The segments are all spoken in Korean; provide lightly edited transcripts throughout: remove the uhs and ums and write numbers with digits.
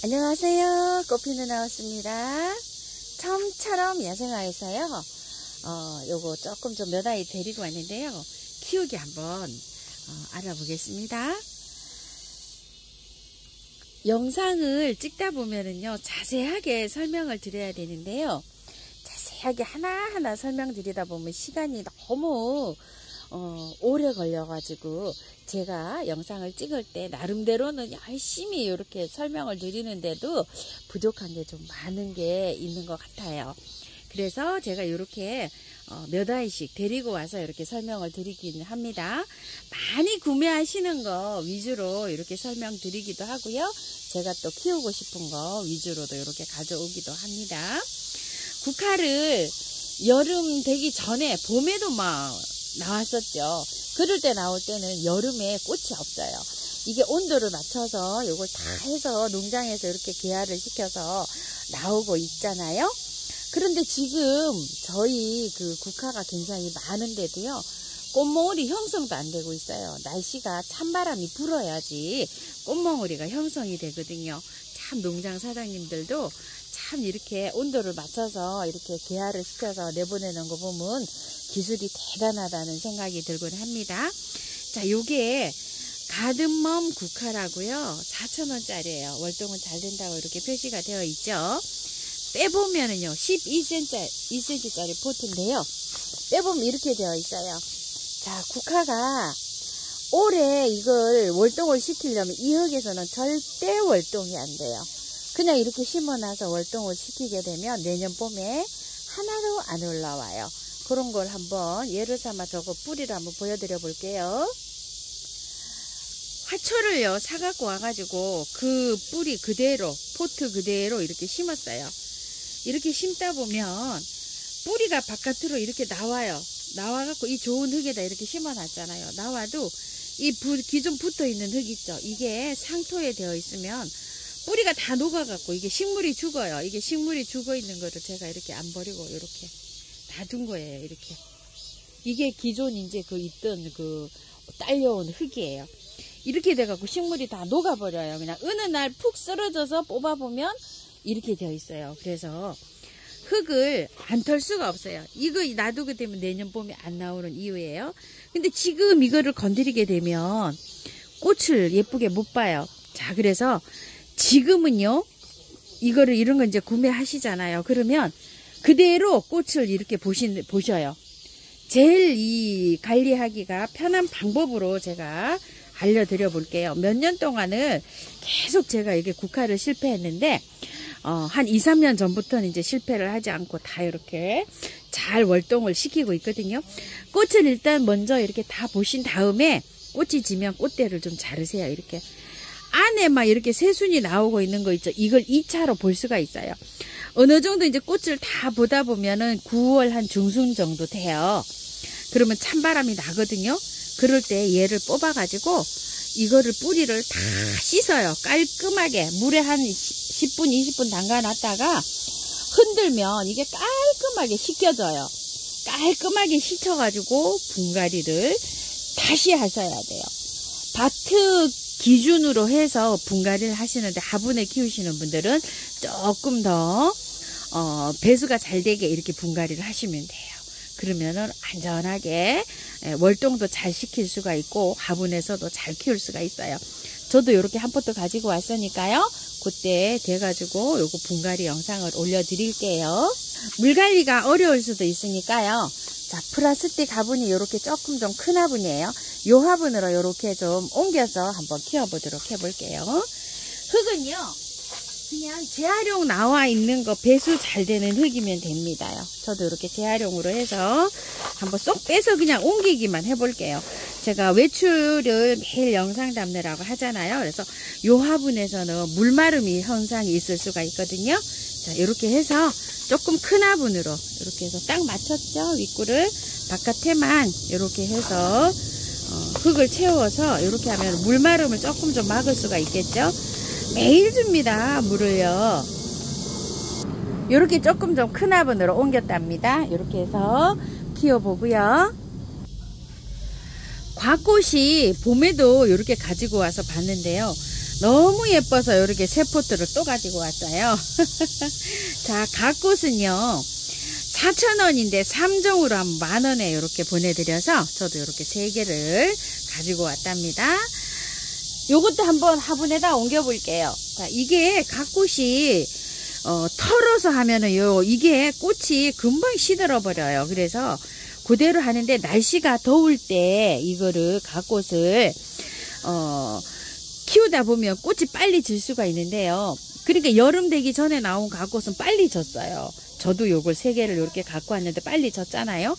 안녕하세요. 꽃피는 나왔습니다. 처음처럼 야생화에서요. 요거 조금 좀 몇 아이 데리고 왔는데요. 키우기 한번 알아보겠습니다. 영상을 찍다 보면은요, 자세하게 설명을 드려야 되는데요. 자세하게 하나하나 설명드리다 보면 시간이 너무 오래 걸려가지고 제가 영상을 찍을 때 나름대로는 열심히 이렇게 설명을 드리는데도 부족한 게 좀 많은 게 있는 것 같아요. 그래서 제가 이렇게 몇 아이씩 데리고 와서 이렇게 설명을 드리긴 합니다. 많이 구매하시는 거 위주로 이렇게 설명드리기도 하고요. 제가 또 키우고 싶은 거 위주로도 이렇게 가져오기도 합니다. 국화를 여름 되기 전에 봄에도 막 나왔었죠. 그럴 때 나올 때는 여름에 꽃이 없어요. 이게 온도를 맞춰서 이걸 다 해서 농장에서 이렇게 개화를 시켜서 나오고 있잖아요. 그런데 지금 저희 그 국화가 굉장히 많은데도요, 꽃몽우리 형성도 안 되고 있어요. 날씨가 찬바람이 불어야지 꽃몽우리가 형성이 되거든요. 참 농장 사장님들도 참 이렇게 온도를 맞춰서 이렇게 개화를 시켜서 내보내는 거 보면 기술이 대단하다는 생각이 들곤 합니다. 자, 요게 가든멈 국화라고요. 4,000원짜리예요. 월동은 잘 된다고 이렇게 표시가 되어 있죠. 빼보면은요, 12cm짜리 포트인데요. 빼보면 이렇게 되어 있어요. 자, 국화가 올해 이걸 월동을 시키려면 이 흙에서는 절대 월동이 안 돼요. 그냥 이렇게 심어놔서 월동을 시키게 되면 내년 봄에 하나도 안 올라와요. 그런 걸 한번 예를 삼아 저거 뿌리를 한번 보여드려 볼게요. 화초를요 사갖고 와가지고 그 뿌리 그대로, 포트 그대로 이렇게 심었어요. 이렇게 심다 보면 뿌리가 바깥으로 이렇게 나와요. 나와갖고 이 좋은 흙에다 이렇게 심어놨잖아요. 나와도 이 기존 붙어 있는 흙 있죠. 이게 상토에 되어 있으면 뿌리가 다 녹아갖고 이게 식물이 죽어요. 이게 식물이 죽어 있는 거를 제가 이렇게 안 버리고 이렇게 놔둔 거예요. 이렇게. 이게 기존 이제 그 있던 그 딸려온 흙이에요. 이렇게 돼갖고 식물이 다 녹아버려요. 그냥 어느 날 푹 쓰러져서 뽑아보면 이렇게 되어 있어요. 그래서 흙을 안 털 수가 없어요. 이거 놔두게 되면 내년 봄에 안 나오는 이유예요. 근데 지금 이거를 건드리게 되면 꽃을 예쁘게 못 봐요. 자, 그래서 지금은요, 이거를 이런 거 이제 구매하시잖아요. 그러면 그대로 꽃을 이렇게 보셔요. 제일 이 관리하기가 편한 방법으로 제가 알려드려 볼게요. 몇 년 동안을 계속 제가 이게 국화를 실패했는데, 한 2, 3년 전부터는 이제 실패를 하지 않고 다 이렇게 잘 월동을 시키고 있거든요. 꽃을 일단 먼저 이렇게 다 보신 다음에 꽃이 지면 꽃대를 좀 자르세요. 이렇게. 안에 막 이렇게 새순이 나오고 있는 거 있죠. 이걸 2차로 볼 수가 있어요. 어느 정도 이제 꽃을 다 보다 보면은 9월 한 중순 정도 돼요. 그러면 찬바람이 나거든요. 그럴 때 얘를 뽑아가지고 이거를 뿌리를 다 씻어요. 깔끔하게 물에 한 10분, 20분 담가놨다가 흔들면 이게 깔끔하게 씻겨져요. 깔끔하게 씻어가지고 분갈이를 다시 하셔야 돼요. 밭 기준으로 해서 분갈이를 하시는데 화분에 키우시는 분들은 조금 더 배수가 잘 되게 이렇게 분갈이를 하시면 돼요. 그러면은 안전하게 월동도 잘 시킬 수가 있고 화분에서도 잘 키울 수가 있어요. 저도 이렇게 한 포트 가지고 왔으니까요. 그때 돼가지고 요거 분갈이 영상을 올려드릴게요. 물 관리가 어려울 수도 있으니까요. 자, 플라스틱 화분이 이렇게 조금 좀 큰 화분이에요. 요 화분으로 이렇게 좀 옮겨서 한번 키워보도록 해볼게요. 흙은요, 그냥 재활용 나와 있는 거 배수 잘 되는 흙이면 됩니다요. 저도 이렇게 재활용으로 해서 한번 쏙 빼서 그냥 옮기기만 해볼게요. 제가 외출을 매일 영상 담느라고 하잖아요. 그래서 요 화분에서는 물마름이 현상이 있을 수가 있거든요. 자, 이렇게 해서 조금 큰 화분으로 이렇게 해서 딱 맞췄죠. 윗구를 바깥에만 이렇게 해서 흙을 채워서 이렇게 하면 물마름을 조금 좀 막을 수가 있겠죠. 매일 줍니다. 물을요. 이렇게 조금 좀 큰 화분으로 옮겼답니다. 이렇게 해서 키워보고요. 곽꽃이 봄에도 이렇게 가지고 와서 봤는데요. 너무 예뻐서 이렇게 새 포트를 또 가지고 왔어요. 자, 각 꽃은요 4,000원인데 3종으로 한 만원에 이렇게 보내드려서 저도 이렇게 3개를 가지고 왔답니다. 요것도 한번 화분에다 옮겨 볼게요. 자, 이게 각 꽃이 털어서 하면은 이게 꽃이 금방 시들어 버려요. 그래서 그대로 하는데 날씨가 더울 때 이거를 각 꽃을 키우다 보면 꽃이 빨리 질 수가 있는데요. 그러니까 여름 되기 전에 나온 각 꽃은 빨리 졌어요. 저도 요걸 3개를 이렇게 갖고 왔는데 빨리 졌잖아요.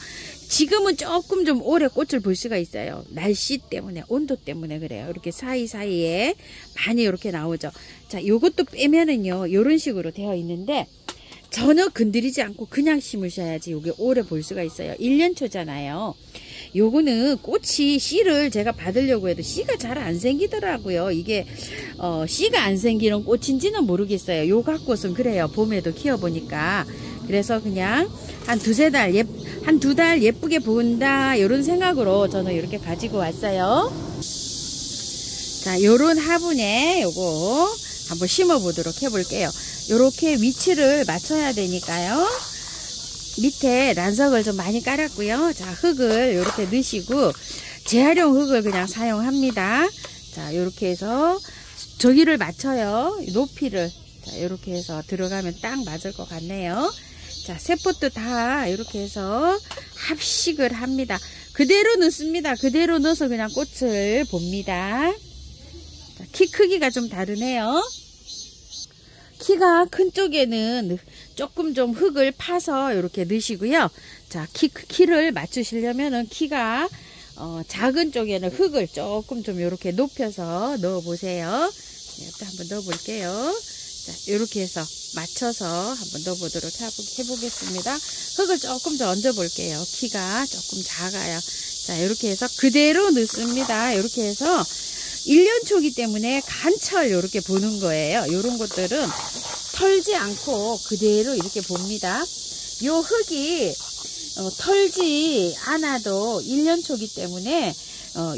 지금은 조금 좀 오래 꽃을 볼 수가 있어요. 날씨 때문에, 온도 때문에 그래요. 이렇게 사이사이에 많이 이렇게 나오죠. 자, 요것도 빼면은요, 요런 식으로 되어 있는데, 전혀 건드리지 않고 그냥 심으셔야지 요게 오래 볼 수가 있어요. 1년초잖아요. 요거는 꽃이 씨를 제가 받으려고 해도 씨가 잘 안 생기더라고요. 이게 씨가 안 생기는 꽃인지는 모르겠어요. 요 갓꽃은 그래요. 봄에도 키워보니까. 그래서 그냥 한 2달 예쁘게 본다 이런 생각으로 저는 이렇게 가지고 왔어요. 자, 요런 화분에 요거 한번 심어 보도록 해볼게요. 요렇게 위치를 맞춰야 되니까요. 밑에 란석을 좀 많이 깔았고요. 자, 흙을 이렇게 넣으시고 재활용 흙을 그냥 사용합니다. 자, 이렇게 해서 저기를 맞춰요. 높이를. 자, 이렇게 해서 들어가면 딱 맞을 것 같네요. 자, 새 포트 다 이렇게 해서 합식을 합니다. 그대로 넣습니다. 그대로 넣어서 그냥 꽃을 봅니다. 자, 키 크기가 좀 다르네요. 키가 큰 쪽에는 조금 좀 흙을 파서 이렇게 넣으시고요. 자, 키를 맞추시려면은 키가 작은 쪽에는 흙을 조금 좀 이렇게 높여서 넣어 보세요. 네, 또 한번 넣어 볼게요. 자, 이렇게 해서 맞춰서 한번 넣어 보도록 해보겠습니다. 흙을 조금 더 얹어 볼게요. 키가 조금 작아요. 자, 이렇게 해서 그대로 넣습니다. 이렇게 해서 1년초기 때문에 간철 이렇게 보는 거예요. 이런 것들은 털지 않고 그대로 이렇게 봅니다. 요 흙이 털지 않아도 1년초기 때문에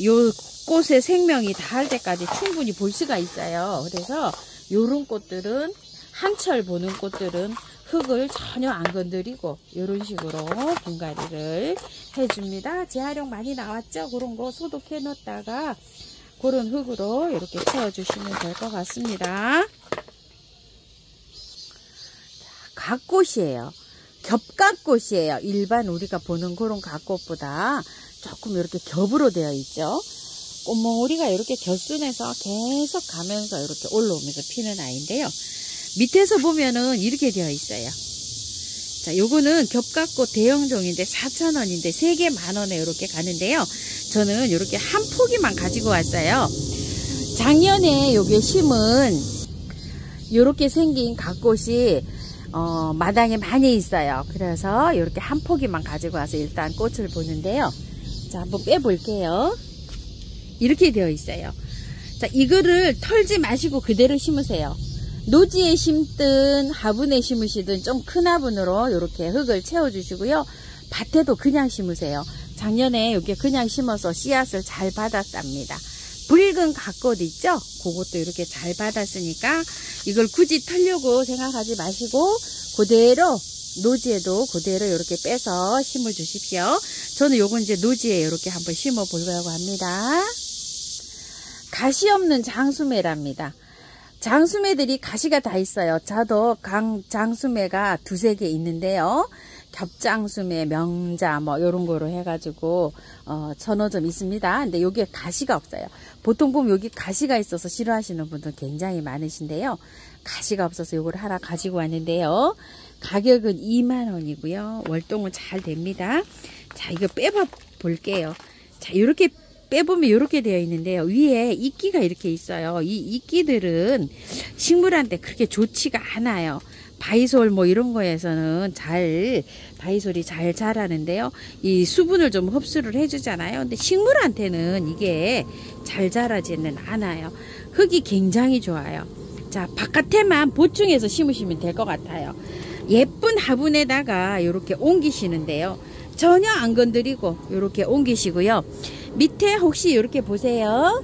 요 꽃의 생명이 닿을 때까지 충분히 볼 수가 있어요. 그래서 요런 꽃들은 한철 보는 꽃들은 흙을 전혀 안 건드리고 이런 식으로 분갈이를 해줍니다. 재활용 많이 나왔죠? 그런 거 소독해 놓다가 그런 흙으로 이렇게 채워주시면 될 것 같습니다. 갓꽃이에요. 겹갓꽃이에요. 일반 우리가 보는 그런 갓꽃보다 조금 이렇게 겹으로 되어 있죠. 꽃몽우리가 이렇게 겹순에서 계속 가면서 이렇게 올라오면서 피는 아이인데요. 밑에서 보면은 이렇게 되어 있어요. 자, 요거는 겹갓꽃 대형종인데 4,000원인데 3개 만원에 이렇게 가는데요. 저는 이렇게 한 포기만 가지고 왔어요. 작년에 요게 심은 이렇게 생긴 갓꽃이 마당에 많이 있어요. 그래서 이렇게 한 포기만 가지고 와서 일단 꽃을 보는데요. 자, 한번 빼볼게요. 이렇게 되어 있어요. 자, 이거를 털지 마시고 그대로 심으세요. 노지에 심든 화분에 심으시든 좀 큰 화분으로 이렇게 흙을 채워주시고요. 밭에도 그냥 심으세요. 작년에 이렇게 그냥 심어서 씨앗을 잘 받았답니다. 붉은 갓꽃 있죠? 그것도 이렇게 잘 받았으니까 이걸 굳이 털려고 생각하지 마시고 그대로 노지에도 그대로 이렇게 빼서 심어 주십시오. 저는 요건 이제 노지에 이렇게 한번 심어 보려고 합니다. 가시 없는 장수매랍니다. 장수매들이 가시가 다 있어요. 저도 장수매가 2-3개 있는데요. 겹장수매, 명자 뭐 요런 거로 해가지고 서너 점 있습니다. 근데 여기에 가시가 없어요. 보통 보면 여기 가시가 있어서 싫어하시는 분들 굉장히 많으신데요. 가시가 없어서 요걸 하나 가지고 왔는데요. 가격은 2만원이고요. 월동은 잘 됩니다. 자, 이거 빼봐 볼게요. 자, 이렇게 빼보면 이렇게 되어 있는데요. 위에 이끼가 이렇게 있어요. 이 이끼들은 식물한테 그렇게 좋지가 않아요. 바이솔 뭐 이런 거에서는 바이솔이 잘 자라는데요. 이 수분을 좀 흡수를 해주잖아요. 근데 식물한테는 이게 잘 자라지는 않아요. 흙이 굉장히 좋아요. 자, 바깥에만 보충해서 심으시면 될 것 같아요. 예쁜 화분에다가 이렇게 옮기시는데요. 전혀 안 건드리고 이렇게 옮기시고요. 밑에 혹시 이렇게 보세요.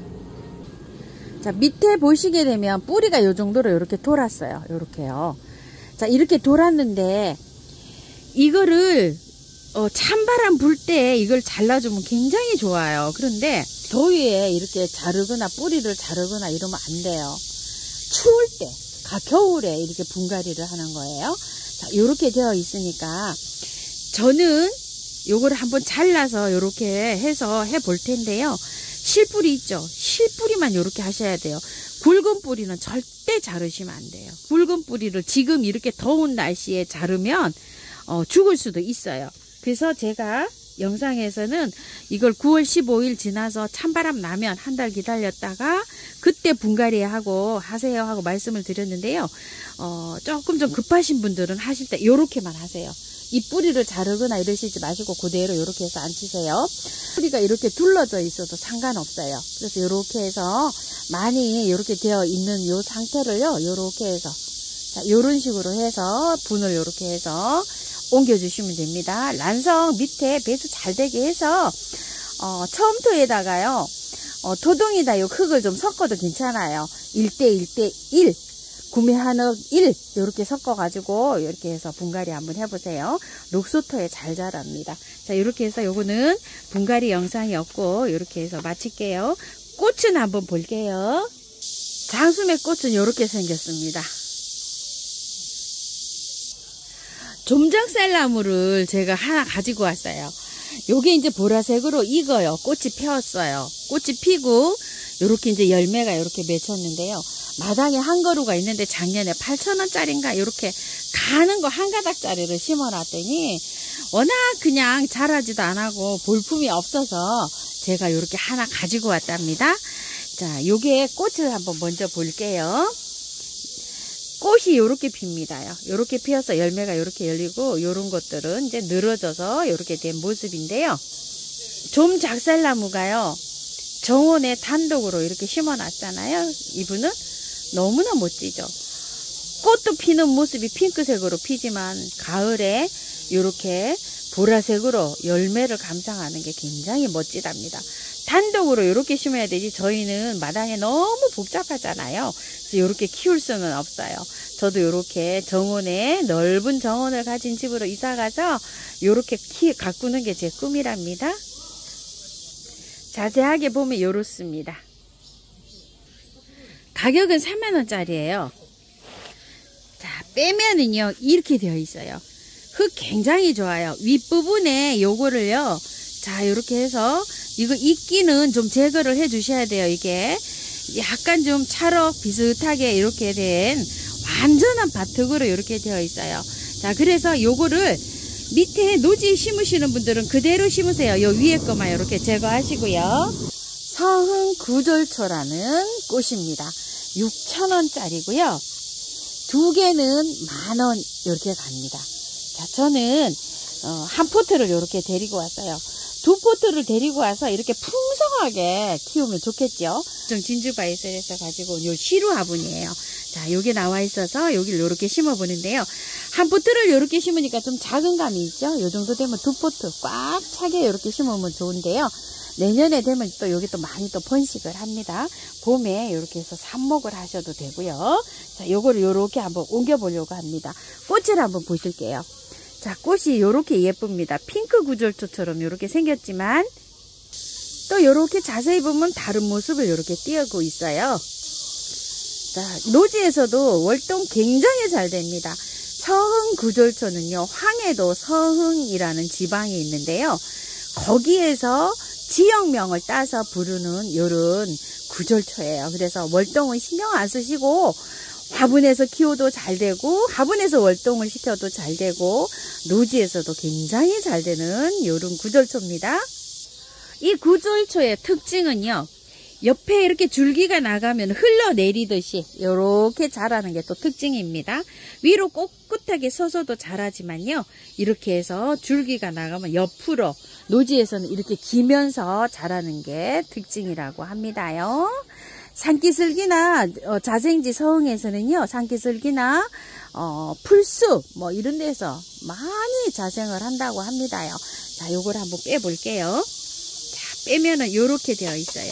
자, 밑에 보시게 되면 뿌리가 요 정도로 이렇게 돌았어요. 요렇게요. 자, 이렇게 돌았는데 이거를 찬바람 불 때 이걸 잘라주면 굉장히 좋아요. 그런데 더위에 이렇게 자르거나 뿌리를 자르거나 이러면 안 돼요. 추울 때, 겨울에 이렇게 분갈이를 하는 거예요. 자, 요렇게 되어 있으니까 저는 요거를 한번 잘라서 요렇게 해서 해 볼 텐데요. 실뿌리 있죠? 실뿌리만 요렇게 하셔야 돼요. 굵은 뿌리는 절대 자르시면 안 돼요. 굵은 뿌리를 지금 이렇게 더운 날씨에 자르면 죽을 수도 있어요. 그래서 제가 영상에서는 이걸 9월 15일 지나서 찬바람 나면 한 달 기다렸다가 그때 분갈이 하고 하세요 하고 말씀을 드렸는데요. 조금 좀 급하신 분들은 하실 때 요렇게만 하세요. 이 뿌리를 자르거나 이러시지 마시고 그대로 이렇게 해서 앉히세요. 뿌리가 이렇게 둘러져 있어도 상관없어요. 그래서 이렇게 해서 많이 이렇게 되어 있는 요 상태를요, 요렇게 해서, 자, 요런 식으로 해서 분을 요렇게 해서 옮겨주시면 됩니다. 란성 밑에 배수 잘 되게 해서, 처음토에다가요, 토동이다 요 흙을 좀 섞어도 괜찮아요. 1대1대1. 구매한흙 1 이렇게 섞어가지고 이렇게 해서 분갈이 한번 해보세요. 녹소토에 잘 자랍니다. 자, 이렇게 해서 요거는 분갈이 영상이었고 이렇게 해서 마칠게요. 꽃은 한번 볼게요. 장수매 꽃은 이렇게 생겼습니다. 좀장쌀나무를 제가 하나 가지고 왔어요. 요게 이제 보라색으로 익어요. 꽃이 폈어요. 꽃이 피고 요렇게 이제 열매가 이렇게 맺혔는데요. 마당에 한 그루가 있는데 작년에 8,000원짜리인가 이렇게 가는 거 한 가닥짜리를 심어놨더니 워낙 그냥 자라지도 안 하고 볼품이 없어서 제가 이렇게 하나 가지고 왔답니다. 자, 요게 꽃을 한번 먼저 볼게요. 꽃이 이렇게 핍니다요. 이렇게 피어서 열매가 이렇게 열리고 요런 것들은 이제 늘어져서 이렇게 된 모습인데요. 좀 작살나무가요. 정원에 단독으로 이렇게 심어놨잖아요. 이분은 너무나 멋지죠. 꽃도 피는 모습이 핑크색으로 피지만 가을에 이렇게 보라색으로 열매를 감상하는 게 굉장히 멋지답니다. 단독으로 이렇게 심어야 되지 저희는 마당에 너무 복잡하잖아요. 그래서 이렇게 키울 수는 없어요. 저도 이렇게 정원에 넓은 정원을 가진 집으로 이사가서 이렇게 가꾸는 게 제 꿈이랍니다. 자세하게 보면 이렇습니다. 가격은 3만원짜리예요. 자, 빼면은요 이렇게 되어 있어요. 흙 굉장히 좋아요. 윗부분에 요거를요, 자, 이렇게 해서 이거 이끼는 좀 제거를 해 주셔야 돼요. 이게 약간 좀 찰흙 비슷하게 이렇게 된 완전한 밭흙으로 이렇게 되어 있어요. 자, 그래서 요거를 밑에 노지에 심으시는 분들은 그대로 심으세요. 요 위에 거만 이렇게 제거하시고요. 서흥구절초라는 꽃입니다. 6,000원짜리고요. 두 개는 10,000원 이렇게 갑니다. 자, 저는 한 포트를 이렇게 데리고 왔어요. 두 포트를 데리고 와서 이렇게 풍성하게 키우면 좋겠죠. 진주바이슬에서 가지고 요 시루 화분이에요. 자, 요게 나와 있어서 여기를 요렇게 심어 보는데요. 한 포트를 요렇게 심으니까 좀 작은 감이 있죠. 요 정도 되면 두 포트 꽉 차게 요렇게 심으면 좋은데요. 내년에 되면 또 여기 또 많이 또 번식을 합니다. 봄에 이렇게 해서 삽목을 하셔도 되고요. 자, 요거를 요렇게 한번 옮겨 보려고 합니다. 꽃을 한번 보실게요. 자, 꽃이 요렇게 예쁩니다. 핑크 구절초처럼 요렇게 생겼지만 또 요렇게 자세히 보면 다른 모습을 요렇게 띄우고 있어요. 자, 노지에서도 월동 굉장히 잘 됩니다. 서흥구절초는요, 황해도 서흥이라는 지방이 있는데요. 거기에서 지역명을 따서 부르는 요런 구절초예요. 그래서 월동은 신경 안 쓰시고 화분에서 키워도 잘 되고 화분에서 월동을 시켜도 잘 되고 노지에서도 굉장히 잘 되는 요런 구절초입니다. 이 구절초의 특징은요, 옆에 이렇게 줄기가 나가면 흘러내리듯이 이렇게 자라는 게 또 특징입니다. 위로 꼿꼿하게 서서도 자라지만요, 이렇게 해서 줄기가 나가면 옆으로 노지에서는 이렇게 기면서 자라는 게 특징이라고 합니다요. 산기슭이나 자생지 서흥에서는요, 산기슭이나 풀숲 뭐 이런 데서 많이 자생을 한다고 합니다요. 자, 요걸 한번 빼볼게요. 자, 빼면은 요렇게 되어 있어요.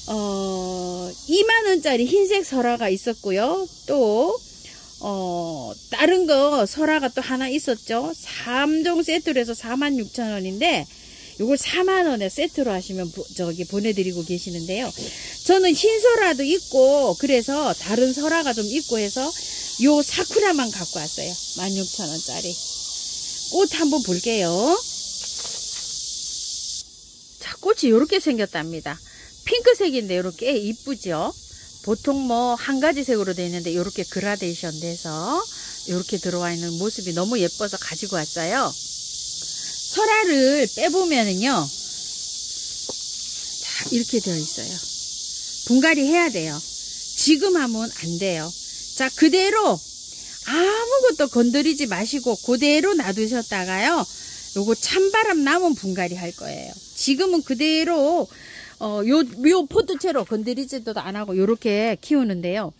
2만원짜리 흰색 설화가 있었고요. 또 다른 거 설화가 또 하나 있었죠. 3종 세트로 해서 46,000원인데 요걸 4만원에 세트로 하시면 보내드리고 계시는데요. 저는 흰 설화도 있고 그래서 다른 설화가 좀 있고 해서 요 사쿠라만 갖고 왔어요. 16,000원짜리 꽃 한번 볼게요. 자, 꽃이 요렇게 생겼답니다. 핑크색인데 요렇게 이쁘죠. 보통 뭐 한 가지 색으로 되어 있는데 요렇게 그라데이션 돼서 요렇게 들어와 있는 모습이 너무 예뻐서 가지고 왔어요. 설화를 빼보면은요, 자, 이렇게 되어 있어요. 분갈이 해야 돼요. 지금 하면 안 돼요. 자, 그대로 아무것도 건드리지 마시고 그대로 놔두셨다가요, 요거 찬바람 나면 분갈이 할 거예요. 지금은 그대로 요 포트채로 건드리지도 안 하고 요렇게 키우는데요.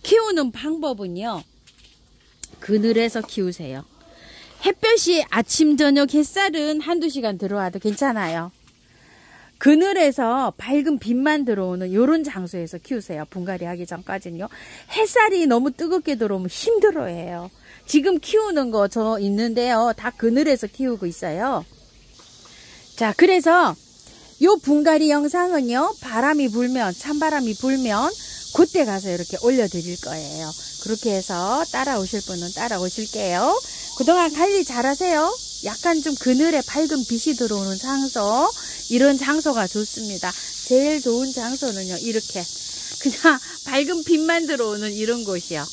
키우는 방법은요, 그늘에서 키우세요. 햇볕이 아침 저녁 햇살은 한두 시간 들어와도 괜찮아요. 그늘에서 밝은 빛만 들어오는 요런 장소에서 키우세요. 분갈이 하기 전까지는요. 햇살이 너무 뜨겁게 들어오면 힘들어해요. 지금 키우는 거 저 있는데요, 다 그늘에서 키우고 있어요. 자, 그래서 요 분갈이 영상은요, 바람이 불면, 찬바람이 불면 그때 가서 이렇게 올려드릴 거예요. 그렇게 해서 따라오실 분은 따라오실게요. 그동안 관리 잘 하세요. 약간 좀 그늘에 밝은 빛이 들어오는 장소, 이런 장소가 좋습니다. 제일 좋은 장소는요, 이렇게 그냥 밝은 빛만 들어오는 이런 곳이요.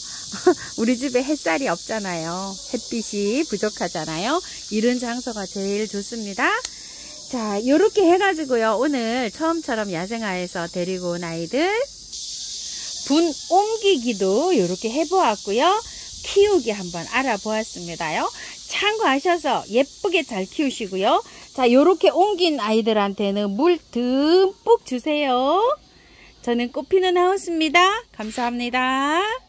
우리 집에 햇살이 없잖아요. 햇빛이 부족하잖아요. 이런 장소가 제일 좋습니다. 자, 요렇게 해가지고요, 오늘 처음처럼 야생화에서 데리고 온 아이들 분 옮기기도 요렇게 해보았고요. 키우기 한번 알아보았습니다요. 참고하셔서 예쁘게 잘 키우시고요. 자, 요렇게 옮긴 아이들한테는 물 듬뿍 주세요. 저는 꽃피는 하우스입니다. 감사합니다.